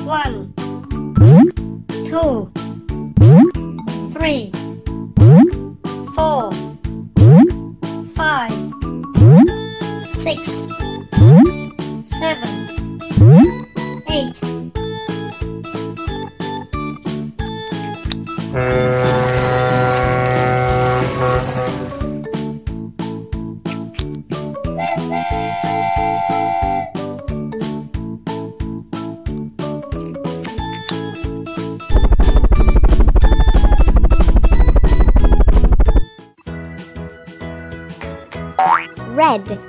1, 2, 3, 4, 5, 6, 7, 8. Red.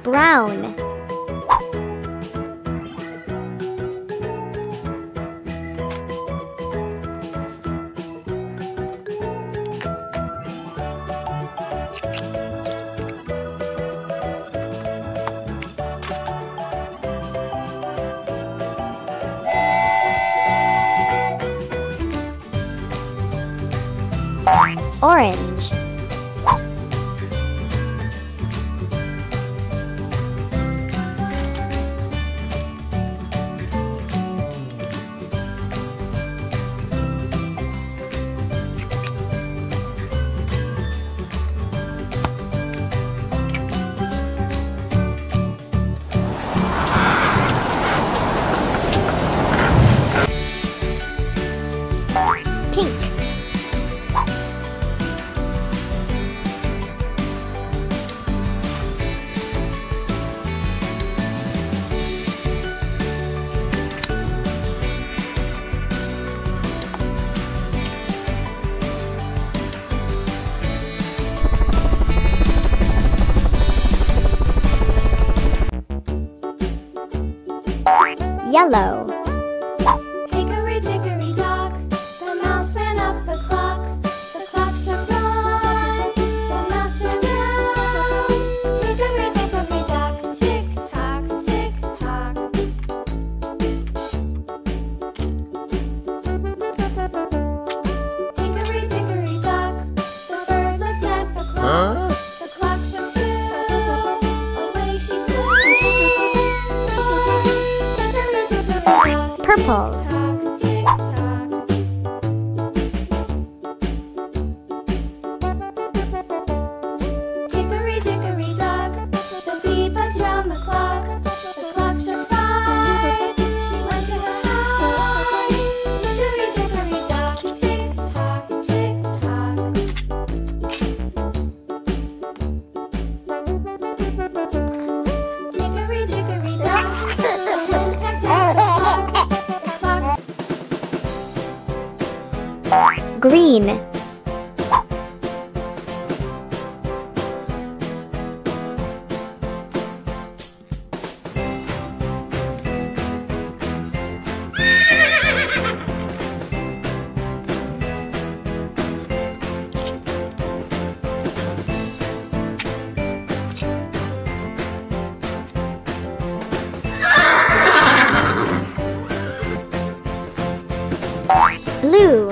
Brown. Orange. Pink. Yellow. Hickory dickory dock, the mouse ran up the clock. The clock struck one, the mouse ran down. Hickory dickory dock, tick tock, tick tock. Hickory dickory dock, the bird looked at the clock. The clock struck two, away she flew. Purple. Hickory dickory dock, the bee buzzed round the clock. The clock struck five, she went to her hive. Hickory dickory dock, tick tock, tick tock. Hickory dickory dock, the hen pecked at the clock. Green. Blue.